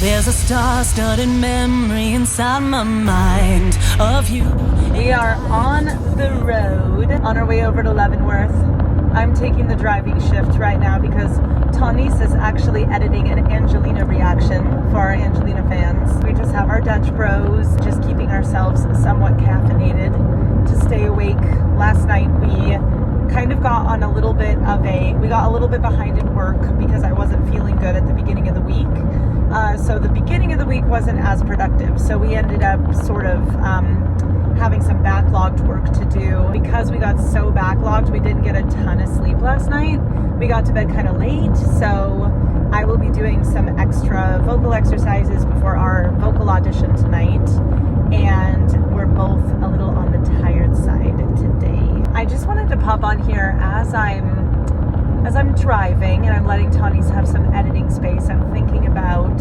There's a star-studded memory inside my mind of you. We are on the road on our way over to Leavenworth. I'm taking the driving shift right now because Tanis is actually editing an Angelina reaction for our Angelina fans. We just have our Dutch bros, just keeping ourselves somewhat caffeinated to stay awake. Last night we kind of got on a little bit behind in work because I wasn't feeling good at the beginning of the week. So the beginning of the week wasn't as productive. So we ended up sort of having some backlogged work to do. Because we got so backlogged, we didn't get a ton of sleep last night. We got to bed kind of late, so I will be doing some extra vocal exercises before our vocal audition tonight. And we're both a little on the tired side today. I just wanted to pop on here as I'm driving and I'm letting Tanis have some editing space. I'm thinking about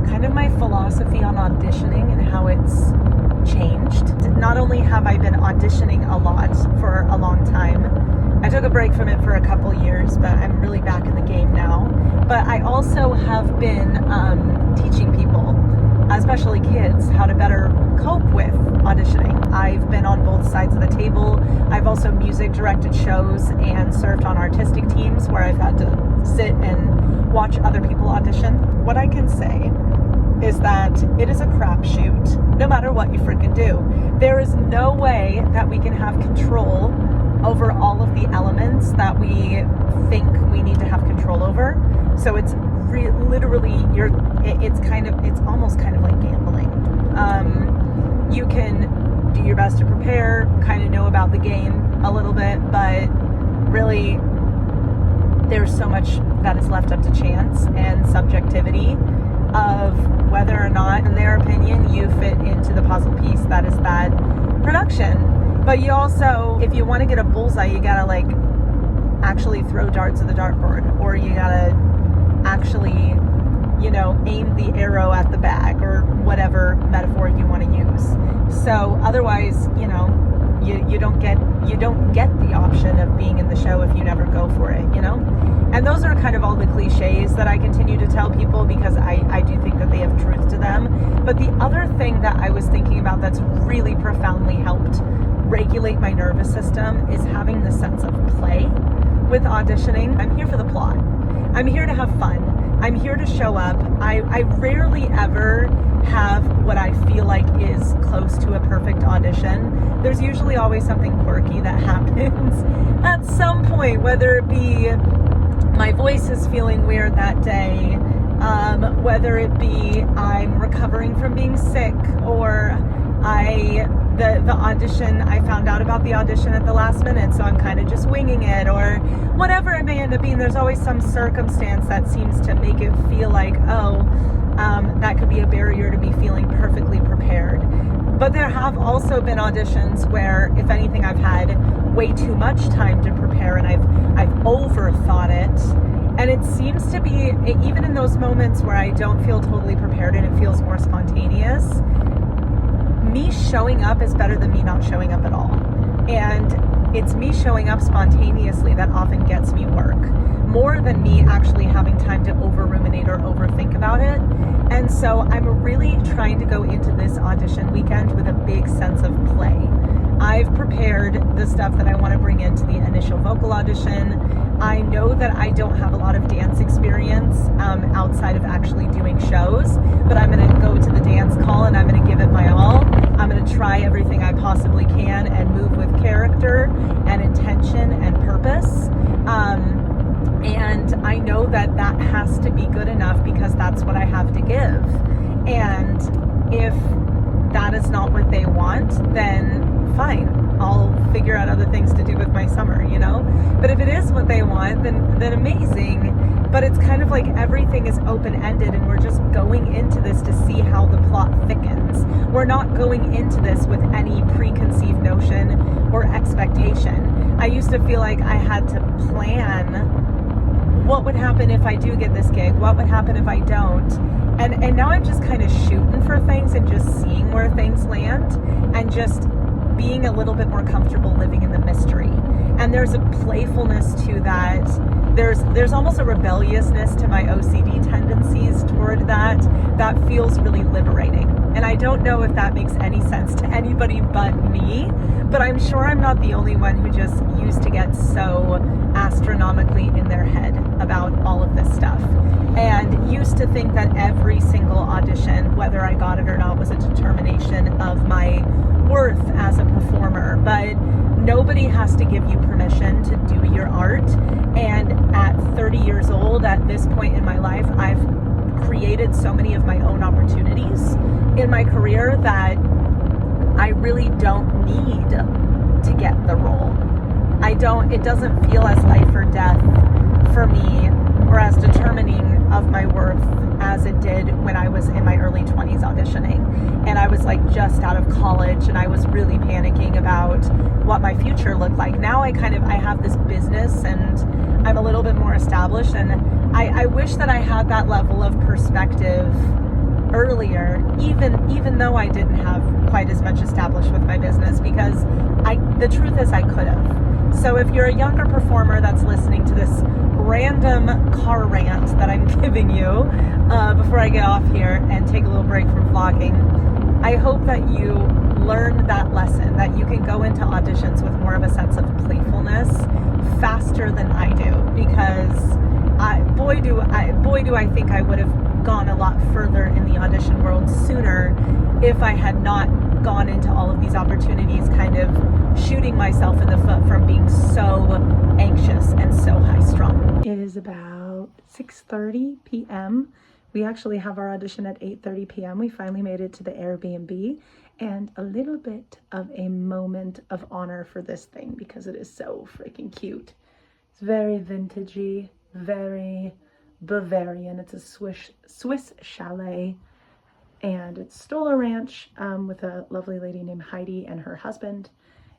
kind of my philosophy on auditioning and how it's changed. Not only have I been auditioning a lot for a long time, I took a break from it for a couple years, but I'm really back in the game now. But I also have been teaching people, especially kids, how to better cope with auditioning. I've been on both sides of the table. I've also music directed shows and served on artistic teams where I've had to sit and watch other people audition. What I can say is that it is a crapshoot no matter what you freaking do. There is no way that we can have control over all of the elements that we think we need to have control over. So it's literally, it's almost kind of like gambling. You can do your best to prepare, kind of know about the game a little bit, but really there's so much that is left up to chance and subjectivity of whether or not, in their opinion, you fit into the puzzle piece that is that production. But you also, if you want to get a bullseye, you gotta like actually throw darts at the dartboard, or you gotta actually, aim the arrow at the bag, or whatever metaphor you want to use. So otherwise, you don't get the option of being in the show if you never go for it, And those are kind of all the cliches that I continue to tell people because I do think that they have truth to them. But the other thing that I was thinking about that's really profoundly helped regulate my nervous system is having the sense of play with auditioning. I'm here for the plot. I'm here to have fun. I'm here to show up. I rarely ever have what I feel like is close to a perfect audition. There's usually always something quirky that happens at some point, whether it be my voice is feeling weird that day, whether it be I'm recovering from being sick, or the audition, I found out about the audition at the last minute, so I'm kind of just winging it, or whatever it may end up being. There's always some circumstance that seems to make it feel like, that could be a barrier to me feeling perfectly prepared. But there have also been auditions where, if anything, I've had way too much time to prepare and I've overthought it. And it seems to be, even in those moments where I don't feel totally prepared and it feels more spontaneous, me showing up is better than me not showing up at all. And it's me showing up spontaneously that often gets me work, more than me actually having time to over-ruminate or overthink about it. And so I'm really trying to go into this audition weekend with a big sense of play. I've prepared the stuff that I want to bring into the initial vocal audition. I know that I don't have a lot of dance experience outside of actually doing shows, but I'm going to go to the dance call and I'm going to give it my all. I'm going to try everything I possibly can and move with character and intention and purpose. And I know that that has to be good enough because that's what I have to give. And if that is not what they want, then fine. I'll figure out other things to do with my summer, But if it is what they want, then amazing. But it's kind of like everything is open-ended and we're just going into this to see how the plot thickens. We're not going into this with any preconceived notion or expectation. I used to feel like I had to plan what would happen if I do get this gig, what would happen if I don't. And now I'm just kind of shooting for things and just seeing where things land and just being a little bit more comfortable living in the mystery. And there's a playfulness to that. There's almost a rebelliousness to my OCD tendencies toward that that feels really liberating. And I don't know if that makes any sense to anybody but me, but I'm sure I'm not the only one who just used to get so astronomically in their head about all of this stuff, and used to think that every single audition, whether I got it or not, was a determination of my worth as a performer. But nobody has to give you permission to do your art. And at 30 years old, at this point in my life, I've created so many of my own opportunities in my career that I really don't need to get the role. It doesn't feel as life or death for me, or as determining of my worth as it did when I was in my early 20s auditioning. And I was like just out of college, and I was really panicking about what my future looked like. Now I have this business, and I'm a little bit more established, and I wish that I had that level of perspective earlier, even though I didn't have quite as much established with my business, because the truth is I could have. So if you're a younger performer that's listening to this random car rant that I'm giving you before I get off here and take a little break from vlogging, I hope that you learn that lesson, that you can go into auditions with more of a sense of playfulness faster than I do, because boy do I think I would have gone a lot further in the audition world sooner if I had not gone into all of these opportunities kind of shooting myself in the foot from being so anxious and so high strung. It is about 6:30 p.m. We actually have our audition at 8:30 p.m. We finally made it to the Airbnb, and a little bit of a moment of honor for this thing because it is so freaking cute. It's very vintagey, very Bavarian. It's a Swiss chalet, and it's Stoller Ranch with a lovely lady named Heidi, and her husband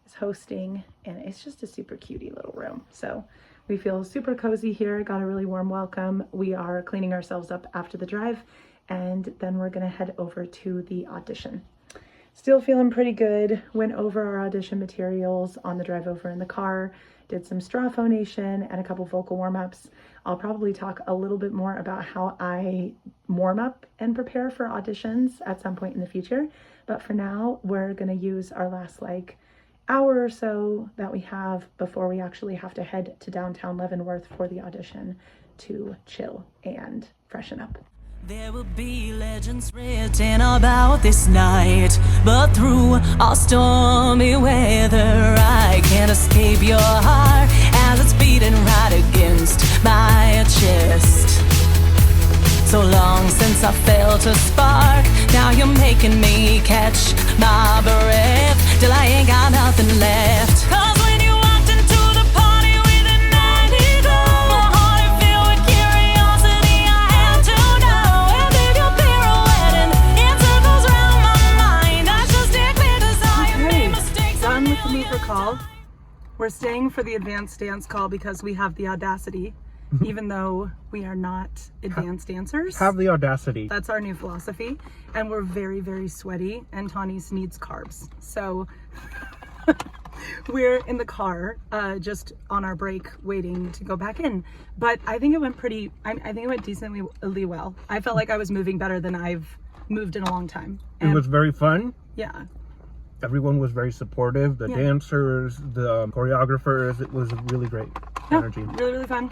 is hosting, and it's just a super cutie little room. So we feel super cozy here, got a really warm welcome. We are cleaning ourselves up after the drive, and then we're gonna head over to the audition. Still feeling pretty good. Went over our audition materials on the drive over in the car, did some straw phonation and a couple vocal warm-ups. I'll probably talk a little bit more about how I warm up and prepare for auditions at some point in the future. But for now, we're gonna use our last hour or so that we have before we actually have to head to downtown Leavenworth for the audition to chill and freshen up. There will be legends written about this night, but through all stormy weather, I can't escape your heart as it's beating right against my chest. So long since I felt a spark, now you're making me catch my breath till I ain't got nothing left. 'Cause when you walked into the party with a 90 glow, my heart is filled with curiosity, I had to know. And if you're pirouetting in circles round my mind, I just declare desire, made mistakes. Done with the mover call. We're staying for the advanced dance call because we have the audacity, even though we are not advanced dancers. Have the audacity. That's our new philosophy. And we're very, very sweaty, and Tawny's needs carbs. So we're in the car, just on our break, waiting to go back in. But I think it went I think it went decently well. I felt like I was moving better than I've moved in a long time. And it was very fun. yeah. Everyone was very supportive. The dancers, the choreographers. It was really great energy. Really, really fun.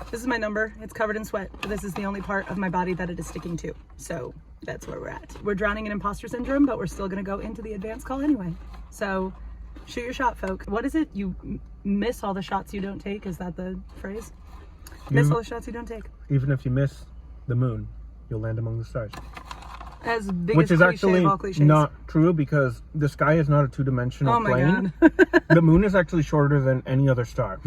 This is my number. It's covered in sweat. But this is the only part of my body that it is sticking to. So that's where we're at. We're drowning in imposter syndrome, but we're still going to go into the advanced call anyway. So shoot your shot, folk. What is it? You miss all the shots you don't take? Is that the phrase? Miss all the shots you don't take. Even if you miss the moon, you'll land among the stars. As big Which as is actually of all cliches. not true, because the sky is not a two-dimensional plane. God. The moon is actually shorter than any other star.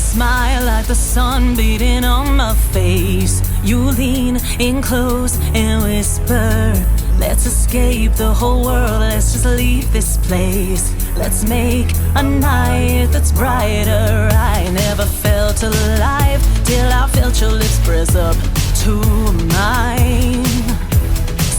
Smile like the sun beating on my face. You lean in close and whisper, let's escape the whole world, let's just leave this place. Let's make a night that's brighter. I never felt alive till I felt your lips press up to mine.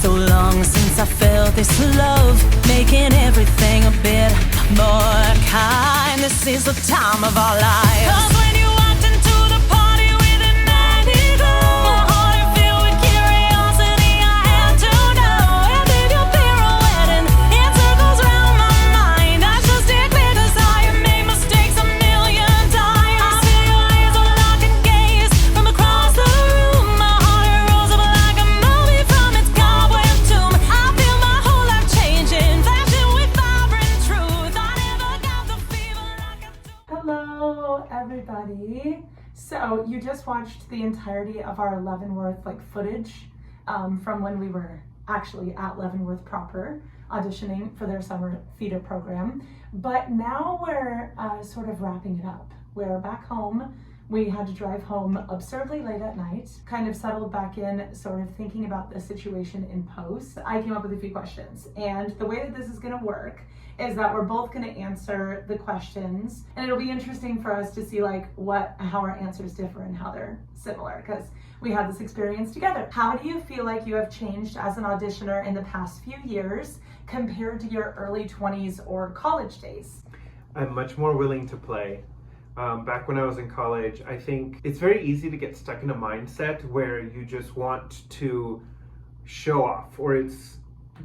So long since I felt this love, making everything a bit more kind. This is the time of our lives. 'Cause when you walked into the party with a 90 glow, my heart had filled with curiosity. I had to know, where did your pirouette and it circles round my mind. I just declare desire, made mistakes a million times. I feel your eyes on lock and gaze from across the room. My heart rose up like a movie from its cobweb tomb. I feel my whole life changing, flashing with vibrant truth. I never got the fever like I do. Hello, everybody. So you just watched the entirety of our Leavenworth footage from when we were actually at Leavenworth proper auditioning for their summer theater program. But now we're sort of wrapping it up. We're back home. We had to drive home absurdly late at night, kind of settled back in, sort of thinking about the situation in post. I came up with a few questions, and the way that this is gonna work is that we're both gonna answer the questions, and it'll be interesting for us to see how our answers differ and how they're similar, because we had this experience together. How do you feel like you have changed as an auditioner in the past few years compared to your early 20s or college days? I'm much more willing to play. Back when I was in college, I think it's very easy to get stuck in a mindset where you just want to show off, or it's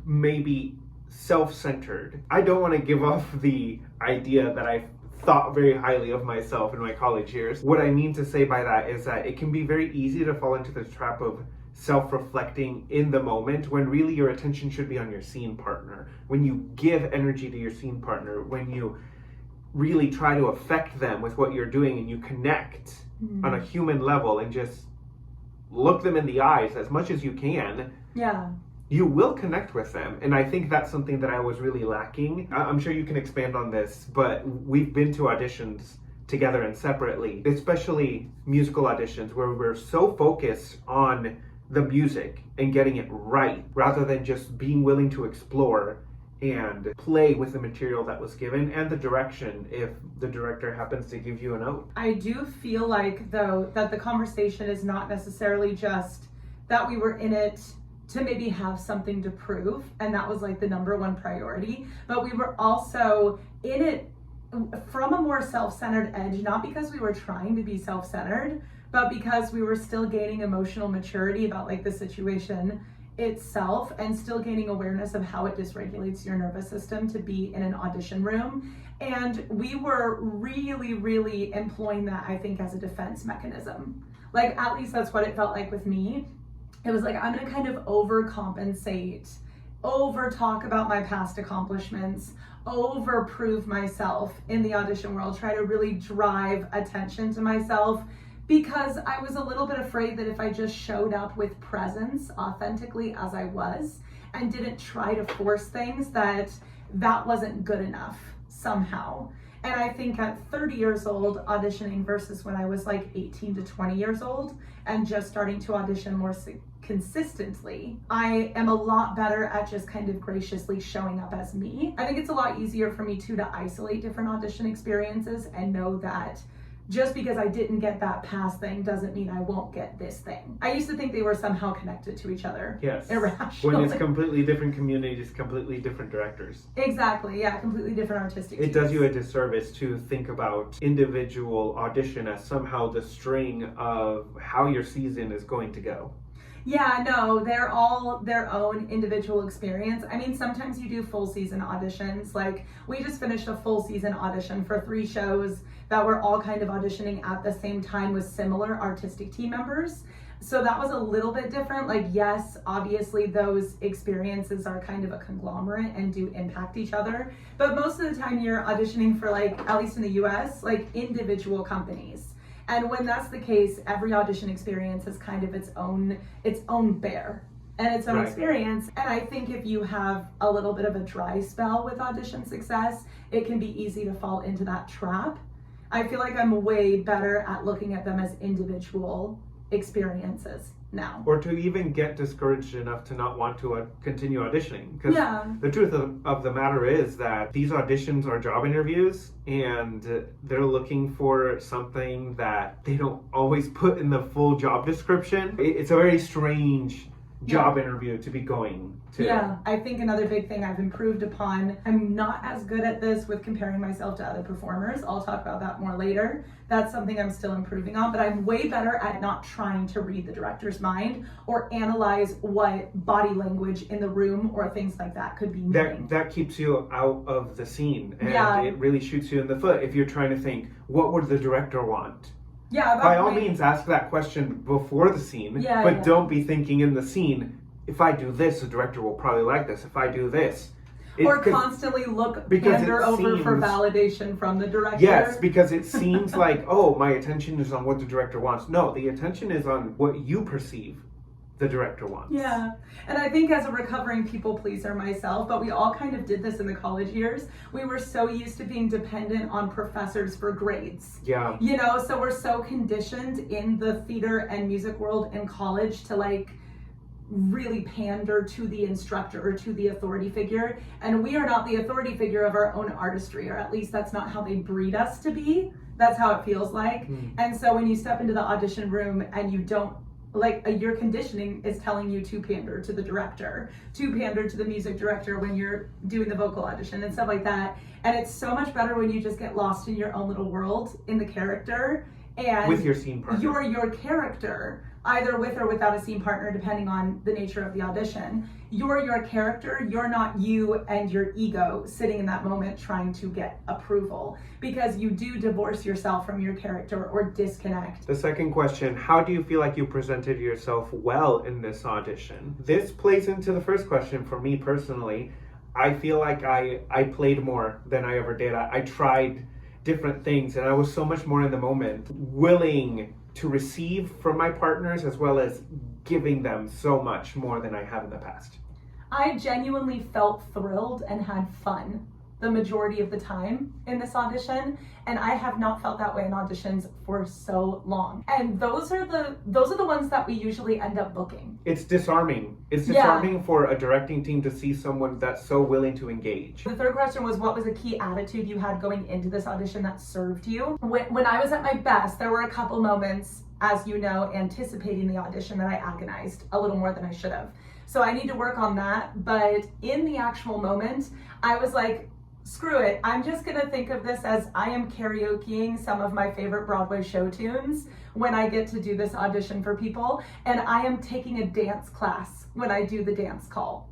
maybe self-centered. I don't want to give off the idea that I thought very highly of myself in my college years. What I mean to say by that is that it can be very easy to fall into the trap of self-reflecting in the moment when really your attention should be on your scene partner. When you give energy to your scene partner, when you really try to affect them with what you're doing and you connect on a human level and just look them in the eyes as much as you can, you will connect with them. And I think that's something that I was really lacking. I'm sure you can expand on this, but we've been to auditions together and separately, especially musical auditions where we're so focused on the music and getting it right rather than just being willing to explore and play with the material that was given and the direction if the director happens to give you a note. I do feel like, though, that the conversation is not necessarily just that we were in it to maybe have something to prove, and that was the number one priority, but we were also in it from a more self-centered edge, not because we were trying to be self-centered, but because we were still gaining emotional maturity about the situation itself and still gaining awareness of how it dysregulates your nervous system to be in an audition room. And we were really, really employing that, I think, as a defense mechanism. At least that's what it felt like with me. It was I'm gonna kind of overcompensate, over talk about my past accomplishments, over prove myself in the audition world, try to really drive attention to myself, because I was a little bit afraid that if I just showed up with presence authentically as I was and didn't try to force things, that wasn't good enough somehow. And I think at 30 years old auditioning versus when I was 18 to 20 years old and just starting to audition more consistently, I am a lot better at just kind of graciously showing up as me. I think it's a lot easier for me too to isolate different audition experiences and know that just because I didn't get that past thing doesn't mean I won't get this thing. I used to think they were somehow connected to each other. Yes. Irrationally. When it's completely different communities, completely different directors. Exactly, yeah, completely different artistic It does you a disservice to think about individual audition as somehow the string of how your season is going to go. Yeah, no, they're all their own individual experience. I mean, sometimes you do full season auditions. We just finished a full season audition for 3 shows that were all kind of auditioning at the same time with similar artistic team members. So that was a little bit different. Yes, obviously those experiences are kind of a conglomerate and do impact each other. But most of the time you're auditioning for at least in the US, individual companies. And when that's the case, every audition experience has kind of its own bear and its own experience. And I think if you have a little bit of a dry spell with audition success, it can be easy to fall into that trap. I feel like I'm way better at looking at them as individual experiences now. Or to even get discouraged enough to not want to continue auditioning. Because the truth of the matter is that these auditions are job interviews, and they're looking for something that they don't always put in the full job description. It's a very strange job interview to be going to. Yeah, I think another big thing I've improved upon, I'm not as good at this with comparing myself to other performers. I'll talk about that more later. That's something I'm still improving on, but I'm way better at not trying to read the director's mind or analyze what body language in the room or things like that could be meaning. That keeps you out of the scene, and it really shoots you in the foot if you're trying to think, what would the director want? Yeah, by all means, ask that question before the scene, but don't be thinking in the scene, if I do this, the director will probably like this. If I do this. Or constantly pander over for validation from the director. Yes, because it seems like, oh, my attention is on what the director wants. No, the attention is on what you perceive the director wants. Yeah, and I think as a recovering people pleaser myself, but we all kind of did this in the college years, we were so used to being dependent on professors for grades. Yeah. You know, so we're so conditioned in the theater and music world in college to like really pander to the instructor or to the authority figure, and we are not the authority figure of our own artistry, or at least that's not how they breed us to be. That's how it feels like. And so when you step into the audition room and you don't, like, your conditioning is telling you to pander to the director, to pander to the music director when you're doing the vocal audition and stuff like that. And it's so much better when you just get lost in your own little world, in the character, and with your scene partner. You're your character, either with or without a scene partner, depending on the nature of the audition. You're your character, you're not you and your ego sitting in that moment trying to get approval, because you do divorce yourself from your character or disconnect. The second question, how do you feel like you presented yourself well in this audition? This plays into the first question for me personally. I feel like I played more than I ever did. I tried different things, and I was so much more in the moment, willing to receive from my partners as well as giving them so much more than I have in the past. I genuinely felt thrilled and had fun the majority of the time in this audition, and I have not felt that way in auditions for so long. And those are the ones that we usually end up booking. It's disarming. It's disarming for a directing team to see someone that's so willing to engage. The third question was, what was a key attitude you had going into this audition that served you? When I was at my best, there were a couple moments, as you know, anticipating the audition that I agonized a little more than I should have. So I need to work on that. But in the actual moment, I was like, screw it. I'm just gonna think of this as I am karaokeing some of my favorite Broadway show tunes when I get to do this audition for people. And I am taking a dance class when I do the dance call.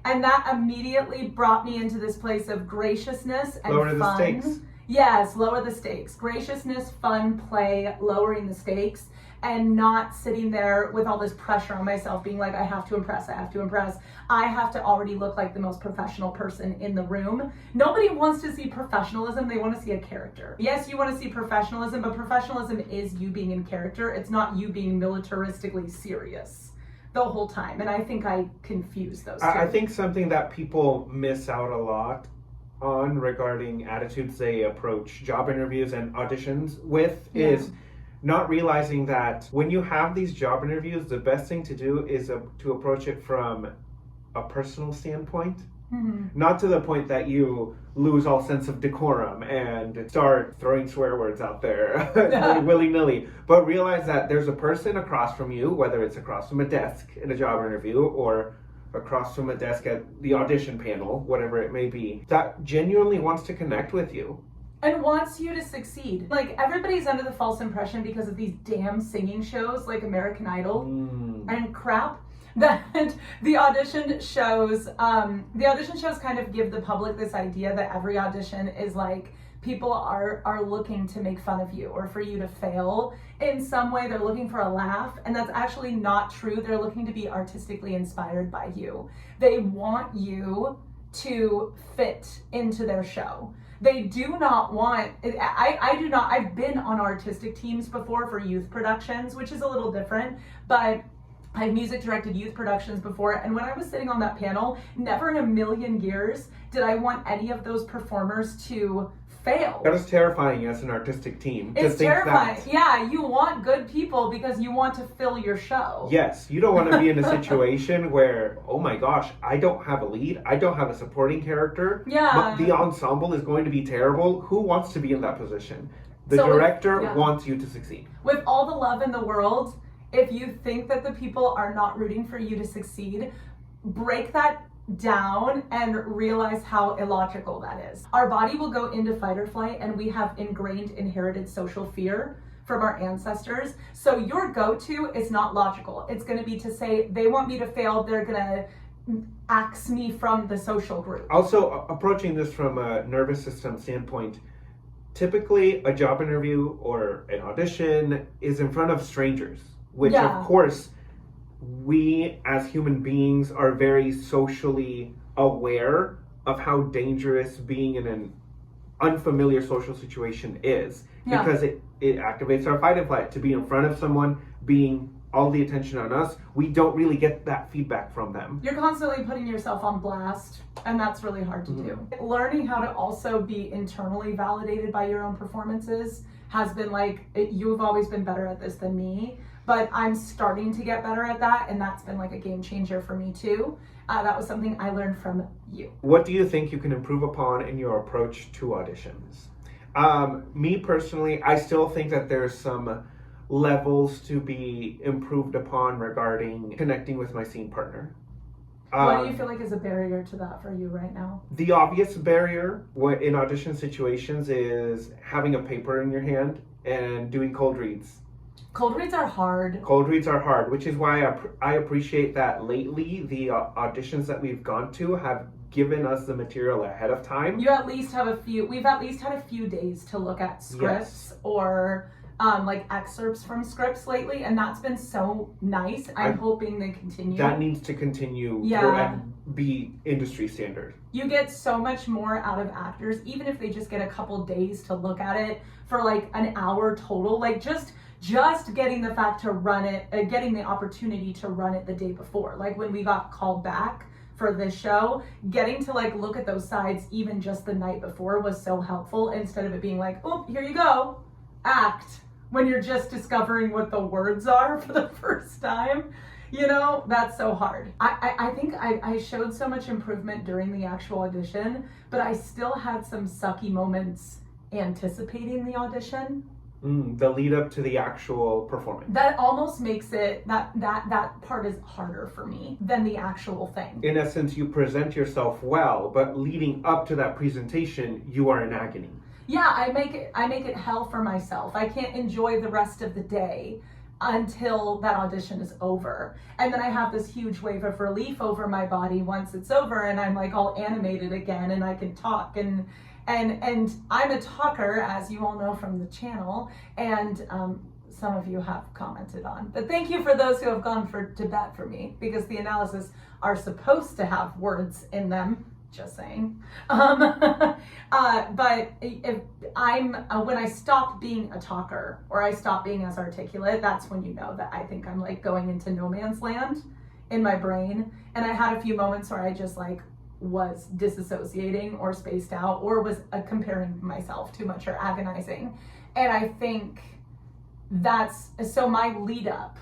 And that immediately brought me into this place of graciousness and lower fun. The stakes. Yes, lower the stakes. Graciousness, fun, play, lowering the stakes, and not sitting there with all this pressure on myself being like, I have to impress, I have to impress. I have to already look like the most professional person in the room. Nobody wants to see professionalism, they want to see a character. Yes, you want to see professionalism, but professionalism is you being in character. It's not you being militaristically serious the whole time. And I think I confuse those two. I think something that people miss out a lot on regarding attitudes they approach job interviews and auditions with is not realizing that when you have these job interviews, the best thing to do is to approach it from a personal standpoint. Not to the point that you lose all sense of decorum and start throwing swear words out there willy-nilly, but realize that there's a person across from you, whether it's across from a desk in a job interview or across from a desk at the audition panel, whatever it may be, that genuinely wants to connect with you. And wants you to succeed. Like, everybody's under the false impression because of these damn singing shows like American Idol and crap, that the audition shows kind of give the public this idea that every audition is like, people are looking to make fun of you or for you to fail in some way. They're looking for a laugh, and that's actually not true. They're looking to be artistically inspired by you. They want you to fit into their show. They do not want, I do not, I've been on artistic teams before for youth productions, which is a little different, but I've music directed youth productions before, and when I was sitting on that panel, never in a million years did I want any of those performers to fail. That is terrifying as an artistic team. It's terrifying. Yeah, you want good people because you want to fill your show. Yes, you don't want to be in a situation where, oh my gosh, I don't have a lead, I don't have a supporting character. Yeah. The ensemble is going to be terrible. Who wants to be in that position? The So director wants you to succeed. With all the love in the world, if you think that the people are not rooting for you to succeed, break that down and realize how illogical that is. Our body will go into fight or flight, and we have ingrained inherited social fear from our ancestors. So your go-to is not logical. It's going to be to say, they want me to fail, they're going to axe me from the social group. Also, approaching this from a nervous system standpoint, typically a job interview or an audition is in front of strangers, which of course we as human beings are very socially aware of how dangerous being in an unfamiliar social situation is, because it activates our fight and flight. To be in front of someone, being all the attention on us, we don't really get that feedback from them. You're constantly putting yourself on blast, and that's really hard to do. Learning how to also be internally validated by your own performances has been you've always been better at this than me, but I'm starting to get better at that, and that's been like a game changer for me too. That was something I learned from you. What do you think you can improve upon in your approach to auditions? Me personally, I still think that there's some levels to be improved upon regarding connecting with my scene partner. What do you feel like is a barrier to that for you right now? The obvious barrier in audition situations is having a paper in your hand and doing cold reads. Cold reads are hard. Cold reads are hard, which is why I appreciate that lately the auditions that we've gone to have given us the material ahead of time. We've at least had a few days to look at scripts or excerpts from scripts lately, and that's been so nice. I'm hoping they continue. That needs to continue and be industry standard. You get so much more out of actors, even if they just get a couple days to look at it for like an hour total. Like just getting the fact to run it, getting the opportunity to run it the day before. Like when we got called back for this show, getting to like look at those sides even just the night before was so helpful, instead of it being like, oh, here you go, act, when you're just discovering what the words are for the first time. You know, that's so hard. I think I showed so much improvement during the actual audition, but I still had some sucky moments anticipating the audition. The lead up to the actual performance. That almost makes it, that part is harder for me than the actual thing. In essence, you present yourself well, but leading up to that presentation, you are in agony. Yeah, I make it hell for myself. I can't enjoy the rest of the day until that audition is over. And then I have this huge wave of relief over my body once it's over, and I'm like all animated again, and I can talk, and I'm a talker, as you all know from the channel, and some of you have commented on. But thank you for those who have gone to bat for me, because the analysis are supposed to have words in them. Just saying. But if when I stop being a talker, or I stop being as articulate, that's when you know that I think I'm like going into no man's land in my brain. And I had a few moments where I just like was disassociating or spaced out, or was comparing myself too much or agonizing. And I think so my lead up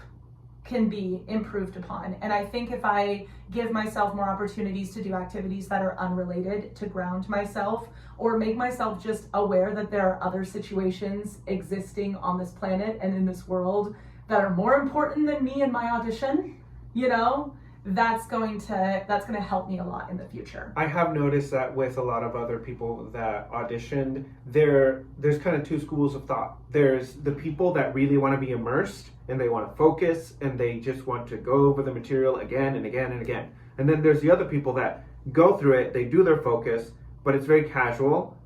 can be improved upon. And I think if I give myself more opportunities to do activities that are unrelated, to ground myself, or make myself just aware that there are other situations existing on this planet and in this world that are more important than me and my audition, you know, that's going to help me a lot in the future. I have noticed that with a lot of other people that auditioned, there's kind of two schools of thought. There's the people that really want to be immersed, and they want to focus, and they just want to go over the material again and again and again. And then there's the other people that go through it, they do their focus, but it's very casual,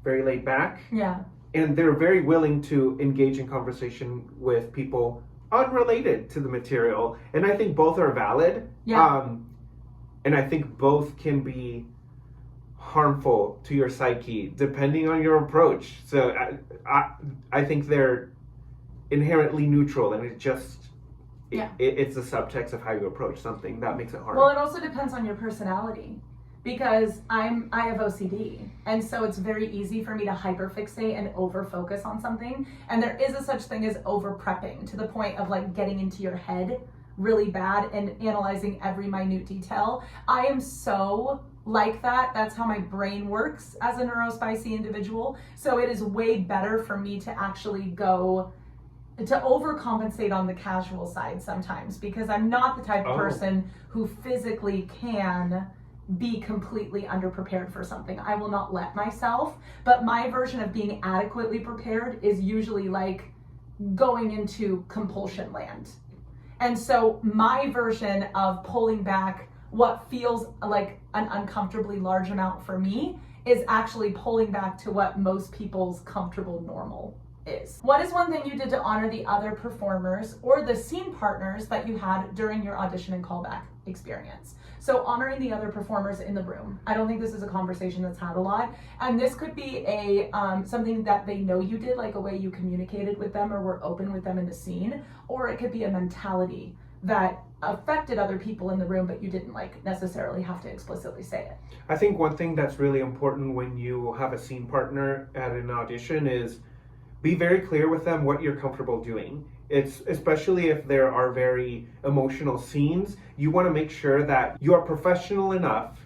very laid back. Yeah. And they're very willing to engage in conversation with people unrelated to the material. And I think both are valid. Yeah. And I think both can be harmful to your psyche, depending on your approach. So I think they're inherently neutral, and Yeah. It's the subtext of how you approach something that makes it hard. Well, it also depends on your personality, because I have OCD, and so it's very easy for me to hyperfixate and over focus on something. And there is a such thing as over prepping, to the point of like getting into your head really bad and analyzing every minute detail. I am so like that. That's how my brain works as a neurospicy individual. So it is way better for me to actually go to overcompensate on the casual side sometimes, because I'm not the type of person who physically can be completely underprepared for something. I will not let myself, but my version of being adequately prepared is usually like going into compulsion land. And so my version of pulling back what feels like an uncomfortably large amount for me is actually pulling back to what most people's comfortable normal is. What is one thing you did to honor the other performers or the scene partners that you had during your audition and callback experience? So honoring the other performers in the room. I don't think this is a conversation that's had a lot. And this could be a something that they know you did, like a way you communicated with them or were open with them in the scene. Or it could be a mentality that affected other people in the room, but you didn't like necessarily have to explicitly say it. I think one thing that's really important when you have a scene partner at an audition is be very clear with them what you're comfortable doing. It's especially if there are very emotional scenes, you want to make sure that you are professional enough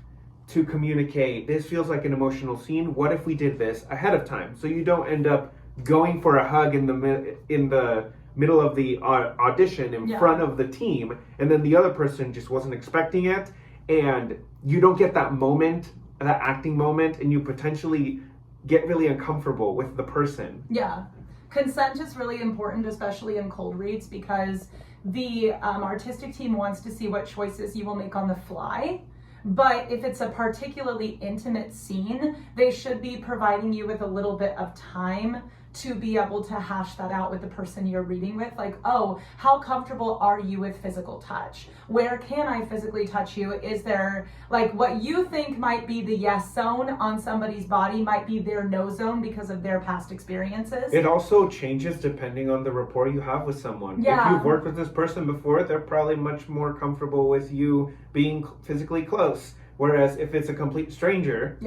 to communicate, this feels like an emotional scene, what if we did this ahead of time? So you don't end up going for a hug in the middle of the audition in front of the team, and then the other person just wasn't expecting it, and you don't get that moment, that acting moment, and you potentially get really uncomfortable with the person. Yeah. Consent is really important, especially in cold reads, because the artistic team wants to see what choices you will make on the fly. But if it's a particularly intimate scene, they should be providing you with a little bit of time to be able to hash that out with the person you're reading with. Like, oh, how comfortable are you with physical touch? Where can I physically touch you? Is there, like, what you think might be the yes zone on somebody's body might be their no zone because of their past experiences? It also changes depending on the rapport you have with someone. Yeah. If you've worked with this person before, they're probably much more comfortable with you being physically close. Whereas if it's a complete stranger,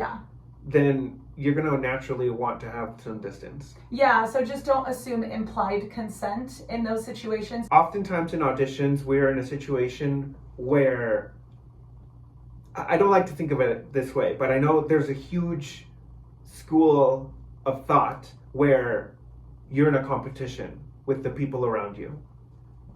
then you're going to naturally want to have some distance. Yeah, so just don't assume implied consent in those situations. Oftentimes in auditions, we're in a situation where, I don't like to think of it this way, but I know there's a huge school of thought where you're in a competition with the people around you.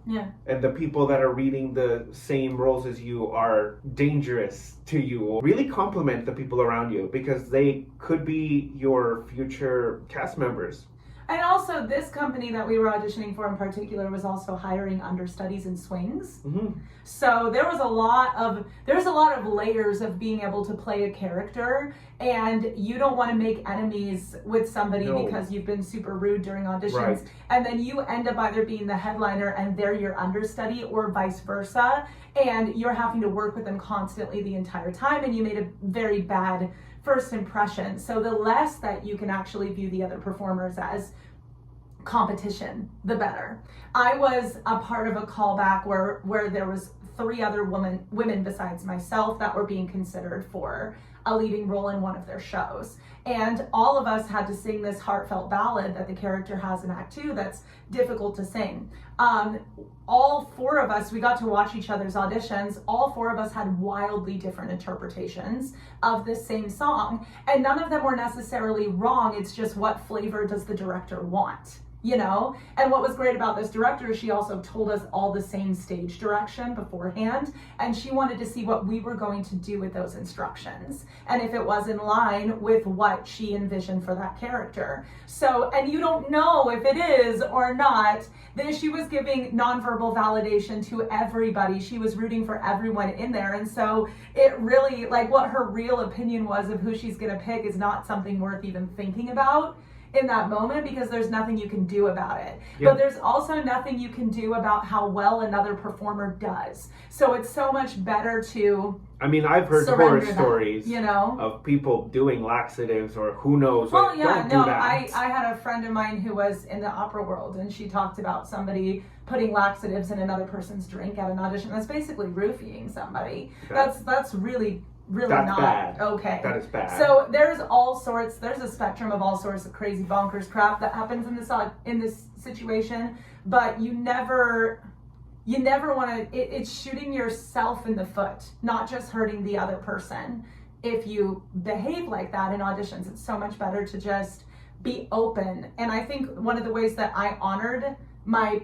Yeah. And the people that are reading the same roles as you are dangerous to you. Really compliment the people around you, because they could be your future cast members. And also, this company that we were auditioning for in particular was also hiring understudies and swings. Mm-hmm. So there's a lot of layers of being able to play a character, and you don't want to make enemies with somebody because you've been super rude during auditions. Right. And then you end up either being the headliner and they're your understudy, or vice versa, and you're having to work with them constantly the entire time, and you made a very bad first impression. So the less that you can actually view the other performers as competition, the better. I was a part of a callback where there was 3 other women besides myself that were being considered for a leading role in one of their shows. And all of us had to sing this heartfelt ballad that the character has in Act 2 that's difficult to sing. All 4 of us, we got to watch each other's auditions. All 4 of us had wildly different interpretations of this same song. And none of them were necessarily wrong. It's just, what flavor does the director want? You know? And what was great about this director is she also told us all the same stage direction beforehand, and she wanted to see what we were going to do with those instructions and if it was in line with what she envisioned for that character. So, and you don't know if it is or not. Then she was giving nonverbal validation to everybody. She was rooting for everyone in there, and so it really, like, what her real opinion was of who she's gonna pick is not something worth even thinking about. in that moment because there's nothing you can do about it. Yeah. But there's also nothing you can do about how well another performer does. So it's so much better to I mean, I've heard surrender horror that, stories, you know? of people doing laxatives or who knows. Well, like, yeah, don't no, do that. I had a friend of mine who was in the opera world, and she talked about somebody putting laxatives in another person's drink at an audition. That's basically roofing somebody. Okay. That's really That's not bad. okay. That is bad. So there's a spectrum of all sorts of crazy bonkers crap that happens in this situation, but you never want to, it's shooting yourself in the foot, not just hurting the other person. If you behave like that in auditions, it's so much better to just be open. And I think one of the ways that I honored my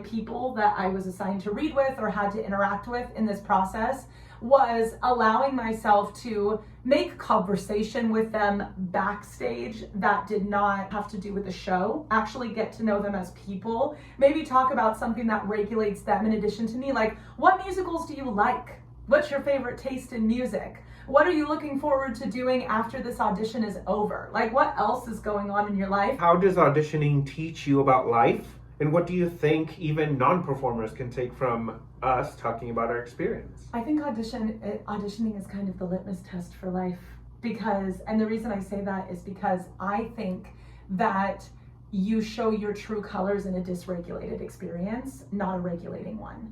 people that I was assigned to read with or had to interact with in this process was allowing myself to make conversation with them backstage that did not have to do with the show, actually get to know them as people, maybe talk about something that regulates them in addition to me, like, what musicals do you like? What's your favorite taste in music? What are you looking forward to doing after this audition is over? Like, what else is going on in your life? How does auditioning teach you about life? And what do you think even non-performers can take from us talking about our experience? I think auditioning is kind of the litmus test for life and the reason I say that is because I think that you show your true colors in a dysregulated experience, not a regulating one.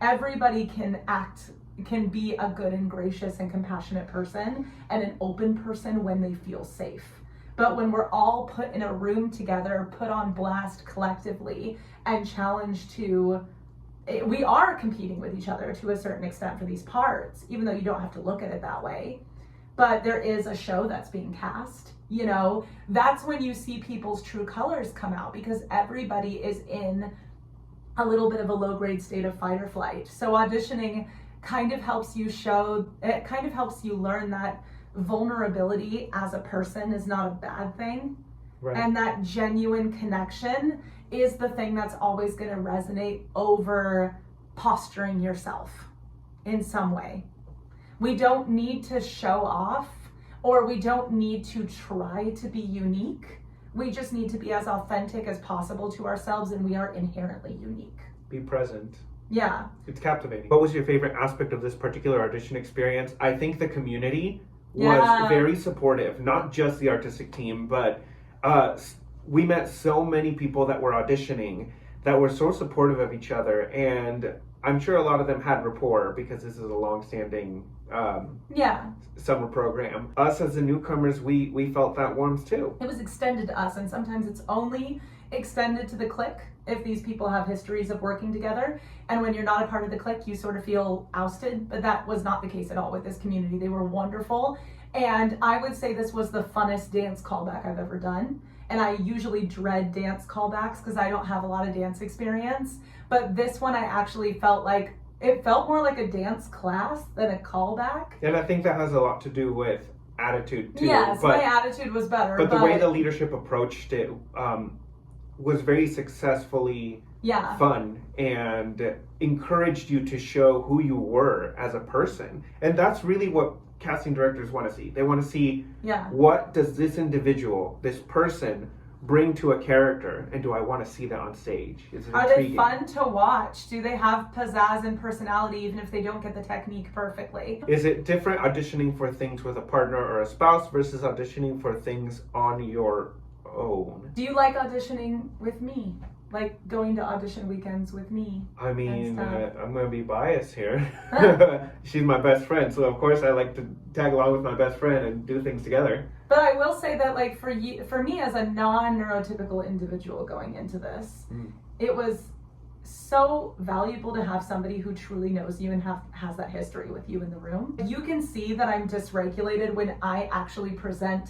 Everybody can be a good and gracious and compassionate person and an open person when they feel safe. But when we're all put in a room together, put on blast collectively, and challenged we are competing with each other to a certain extent for these parts, even though you don't have to look at it that way. But there is a show that's being cast, you know, that's when you see people's true colors come out because everybody is in a little bit of a low grade state of fight or flight. So auditioning kind of helps you learn that vulnerability as a person is not a bad thing. Right. And that genuine connection is the thing that's always going to resonate over posturing yourself in some way. We don't need to show off, or we don't need to try to be unique. We just need to be as authentic as possible to ourselves, and we are inherently unique. Be present. Yeah. It's captivating. What was your favorite aspect of this particular audition experience? I think the community was very supportive, not just the artistic team, but we met so many people that were auditioning that were so supportive of each other, and I'm sure a lot of them had rapport because this is a long-standing summer program. Us as the newcomers, we felt that warmth too. It was extended to us, and sometimes it's only extended to the clique if these people have histories of working together, and when you're not a part of the clique, you sort of feel ousted, but that was not the case at all with this community. They were wonderful, and I would say this was the funnest dance callback I've ever done. And I usually dread dance callbacks because I don't have a lot of dance experience, but this one I actually felt more like a dance class than a callback. And I think that has a lot to do with attitude too. Yes, my attitude was better. But the way the leadership approached it was very successfully fun and encouraged you to show who you were as a person. And that's really what casting directors want to see. They want to see what does this individual, this person, bring to a character, and do I want to see that on stage? Are they fun to watch? Do they have pizzazz and personality even if they don't get the technique perfectly? Is it different auditioning for things with a partner or a spouse versus auditioning for things on your own? Do you like auditioning with me? Like going to audition weekends with me? I mean, I'm going to be biased here. She's my best friend, so of course I like to tag along with my best friend and do things together. But I will say that, like, for me as a non-neurotypical individual going into this, it was so valuable to have somebody who truly knows you and has that history with you in the room. You can see that I'm dysregulated when I actually present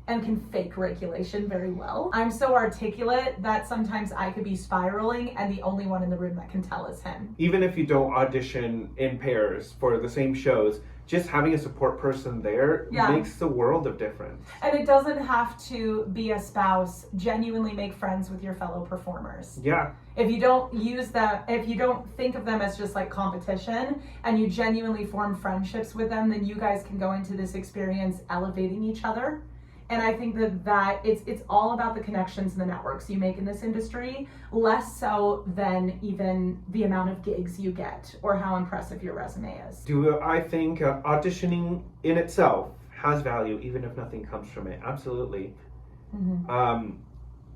and can fake regulation very well. I'm so articulate that sometimes I could be spiraling and the only one in the room that can tell is him. Even if you don't audition in pairs for the same shows, just having a support person there makes the world of difference. And it doesn't have to be a spouse. Genuinely make friends with your fellow performers. Yeah. If you don't if you don't think of them as just like competition and you genuinely form friendships with them, then you guys can go into this experience elevating each other And I think that it's all about the connections and the networks you make in this industry, less so than even the amount of gigs you get or how impressive your resume is. I think auditioning in itself has value, even if nothing comes from it? Absolutely.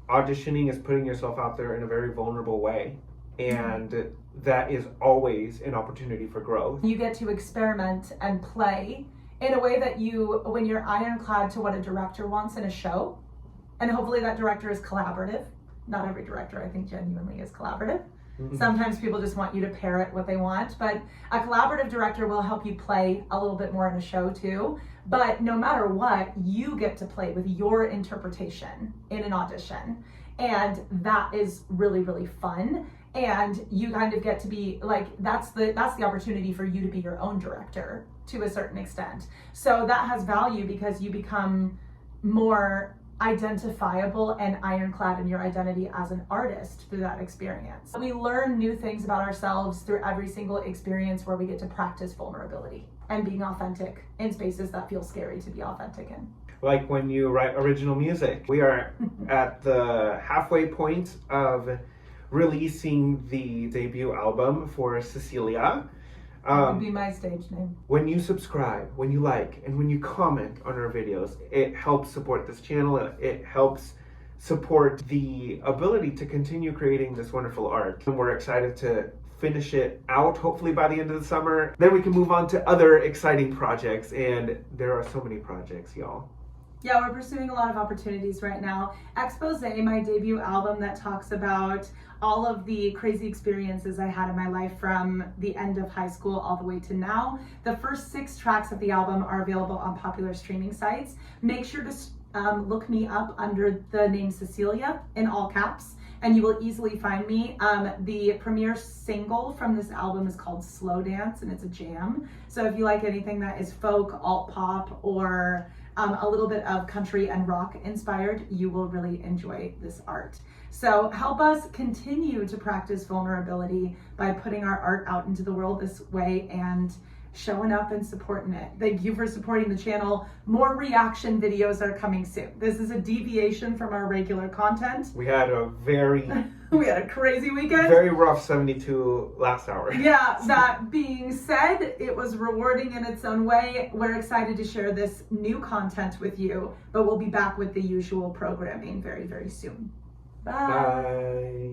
Auditioning is putting yourself out there in a very vulnerable way, and that is always an opportunity for growth. You get to experiment and play in a way that when you're ironclad to what a director wants in a show, and hopefully that director is collaborative. Not every director, I think, genuinely is collaborative. Sometimes people just want you to parrot what they want, but a collaborative director will help you play a little bit more in a show too. But no matter what, you get to play with your interpretation in an audition, and that is really, really fun. And you kind of get to be like, that's the opportunity for you to be your own director to a certain extent. So that has value because you become more identifiable and ironclad in your identity as an artist through that experience. We learn new things about ourselves through every single experience where we get to practice vulnerability and being authentic in spaces that feel scary to be authentic in. Like when you write original music. We are at the halfway point of releasing the debut album for Cecilia. That would be my stage name. When you subscribe, when you like, and when you comment on our videos, it helps support this channel. It helps support the ability to continue creating this wonderful art. And we're excited to finish it out, hopefully by the end of the summer. Then we can move on to other exciting projects, and there are so many projects, y'all. Yeah, we're pursuing a lot of opportunities right now. Expose, my debut album that talks about all of the crazy experiences I had in my life from the end of high school all the way to now. The first 6 tracks of the album are available on popular streaming sites. Make sure to look me up under the name Cecilia in all caps, and you will easily find me. The premiere single from this album is called Slow Dance, and it's a jam. So if you like anything that is folk, alt pop, or a little bit of country and rock inspired, you will really enjoy this art. So help us continue to practice vulnerability by putting our art out into the world this way and showing up and supporting it. Thank you for supporting the channel. More reaction videos are coming soon. This is a deviation from our regular content. We had a we had a crazy weekend. Very rough 72 last hour. Yeah, that being said, it was rewarding in its own way. We're excited to share this new content with you, but we'll be back with the usual programming very, very soon. Bye. Bye.